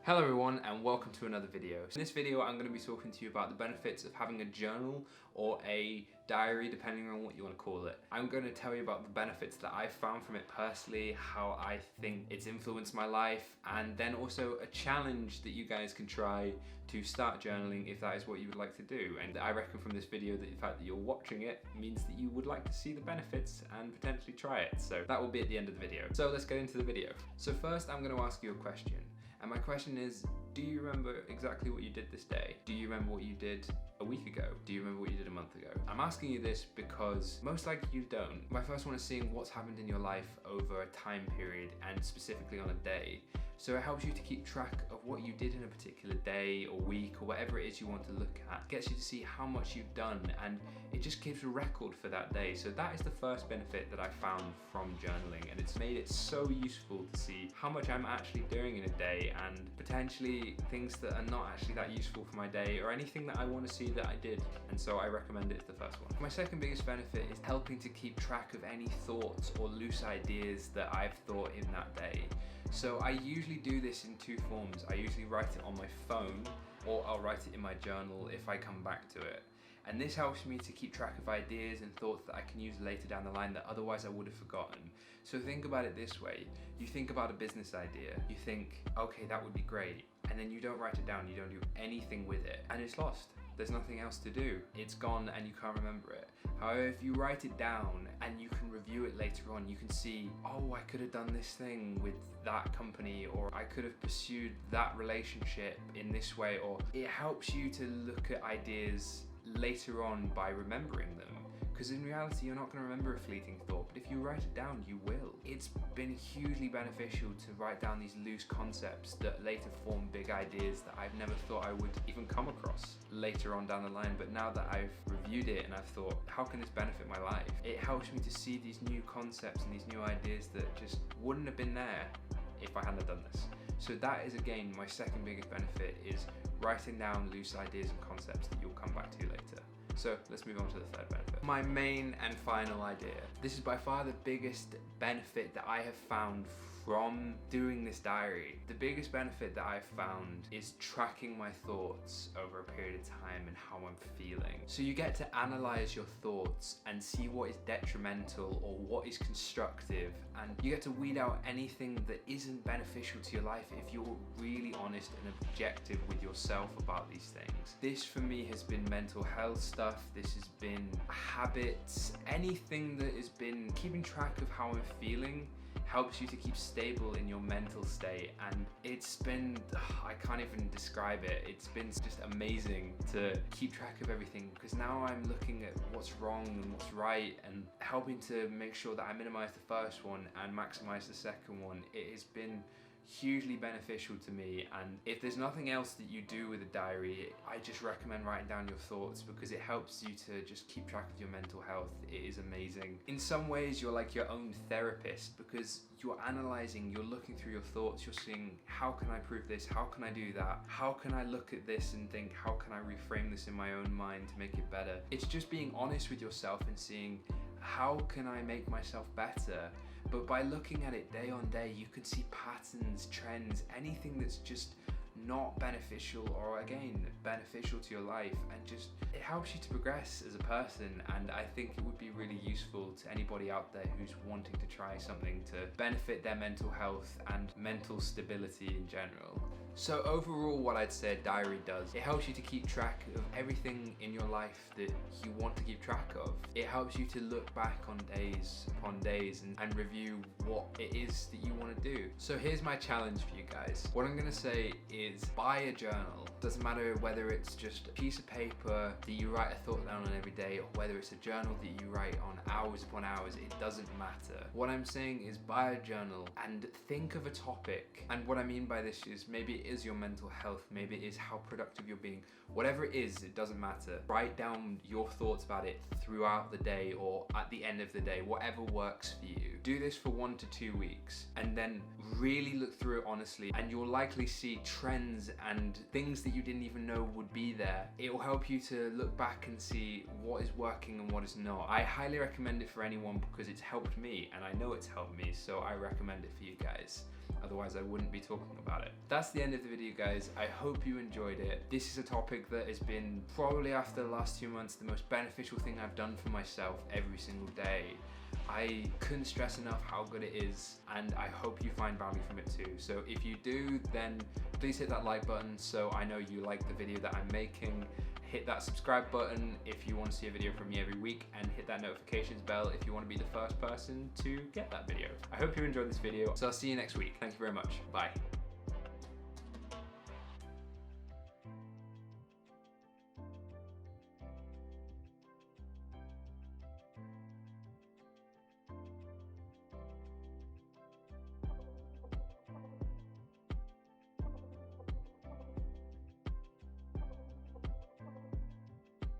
Hello everyone and welcome to another video. In this video I'm going to be talking to you about the benefits of having a journal or a diary, depending on what you want to call it. I'm going to tell you about the benefits that I've found from it personally, how I think it's influenced my life, and then also a challenge that you guys can try to start journaling if that is what you would like to do. And I reckon from this video that the fact that you're watching it means that you would like to see the benefits and potentially try it. So that will be at the end of the video. So let's get into the video. So first I'm going to ask you a question. And my question is, do you remember exactly what you did this day? Do you remember what you did a week ago? Do you remember what you did a month ago? I'm asking you this because most likely you don't. My first one is seeing what's happened in your life over a time period and specifically on a day. So it helps you to keep track of what you did in a particular day or week or whatever it is you want to look at. It gets you to see how much you've done and it just keeps a record for that day. So that is the first benefit that I found from journaling, and it's made it so useful to see how much I'm actually doing in a day and potentially things that are not actually that useful for my day or anything that I want to see that I did. And so I recommend it as the first one. My second biggest benefit is helping to keep track of any thoughts or loose ideas that I've thought in that day. So I usually do this in two forms. I usually write it on my phone, or I'll write it in my journal if I come back to it. And this helps me to keep track of ideas and thoughts that I can use later down the line that otherwise I would have forgotten. So think about it this way. You think about a business idea. You think, okay, that would be great. And then you don't write it down. You don't do anything with it. And it's lost. There's nothing else to do. It's gone and you can't remember it. However, if you write it down and you can review it later on, you can see, oh, I could have done this thing with that company, or I could have pursued that relationship in this way, or it helps you to look at ideas later on by remembering them. Because in reality, you're not going to remember a fleeting thought, but if you write it down, you will. It's been hugely beneficial to write down these loose concepts that later form big ideas that I've never thought I would even come across later on down the line. But now that I've reviewed it and I've thought, how can this benefit my life? It helps me to see these new concepts and these new ideas that just wouldn't have been there if I hadn't done this. So that is, again, my second biggest benefit, is writing down loose ideas and concepts that you'll come back to later. So let's move on to the third benefit. My main and final idea. This is by far the biggest benefit that I have found from doing this diary. The biggest benefit that I've found is tracking my thoughts over a period of time and how I'm feeling. So you get to analyze your thoughts and see what is detrimental or what is constructive, and you get to weed out anything that isn't beneficial to your life if you're really honest and objective with yourself about these things. This for me has been mental health stuff. This has been habits, anything that has been keeping track of how I'm feeling helps you to keep stable in your mental state. And it's been, I can't even describe it. It's been just amazing to keep track of everything, because now I'm looking at what's wrong and what's right and helping to make sure that I minimize the first one and maximize the second one. It has been hugely beneficial to me, and if there's nothing else that you do with a diary, I just recommend writing down your thoughts, because it helps you to just keep track of your mental health. It is amazing. In some ways you're like your own therapist, because you're analyzing, you're looking through your thoughts, you're seeing, how can I prove this, how can I do that, how can I look at this and think, how can I reframe this in my own mind to make it better. It's just being honest with yourself and seeing, how can I make myself better? But by looking at it day on day, you can see patterns, trends, anything that's just not beneficial, or again, beneficial to your life, and just, it helps you to progress as a person. And I think it would be really useful to anybody out there who's wanting to try something to benefit their mental health and mental stability in general. So overall, what I'd say a diary does, it helps you to keep track of everything in your life that you want to keep track of. It helps you to look back on days upon days and review what it is that you want to do. So here's my challenge for you guys. What I'm going to say is, buy a journal. Doesn't matter whether it's just a piece of paper that you write a thought down on every day, or whether it's a journal that you write on hours upon hours, it doesn't matter. What I'm saying is, buy a journal and think of a topic. And what I mean by this is, maybe it is your mental health, maybe it is how productive you're being. Whatever it is, it doesn't matter. Write down your thoughts about it throughout the day or at the end of the day, whatever works for you. Do this for 1 to 2 weeks and then really look through it honestly, and you'll likely see trends and things that you didn't even know would be there. It will help you to look back and see what is working and what is not. I highly recommend it for anyone because it's helped me, and I know it's helped me, so I recommend it for you guys. otherwise I wouldn't be talking about it. That's the end of the video, guys. I hope you enjoyed it. This is a topic that has been probably, after the last 2 months, the most beneficial thing I've done for myself every single day. I couldn't stress enough how good it is, and I hope you find value from it too. So if you do, then please hit that like button so I know you like the video that I'm making. Hit that subscribe button if you want to see a video from me every week, and hit that notifications bell if you want to be the first person to get that video. I hope you enjoyed this video, so I'll see you next week. Thank you very much. Bye.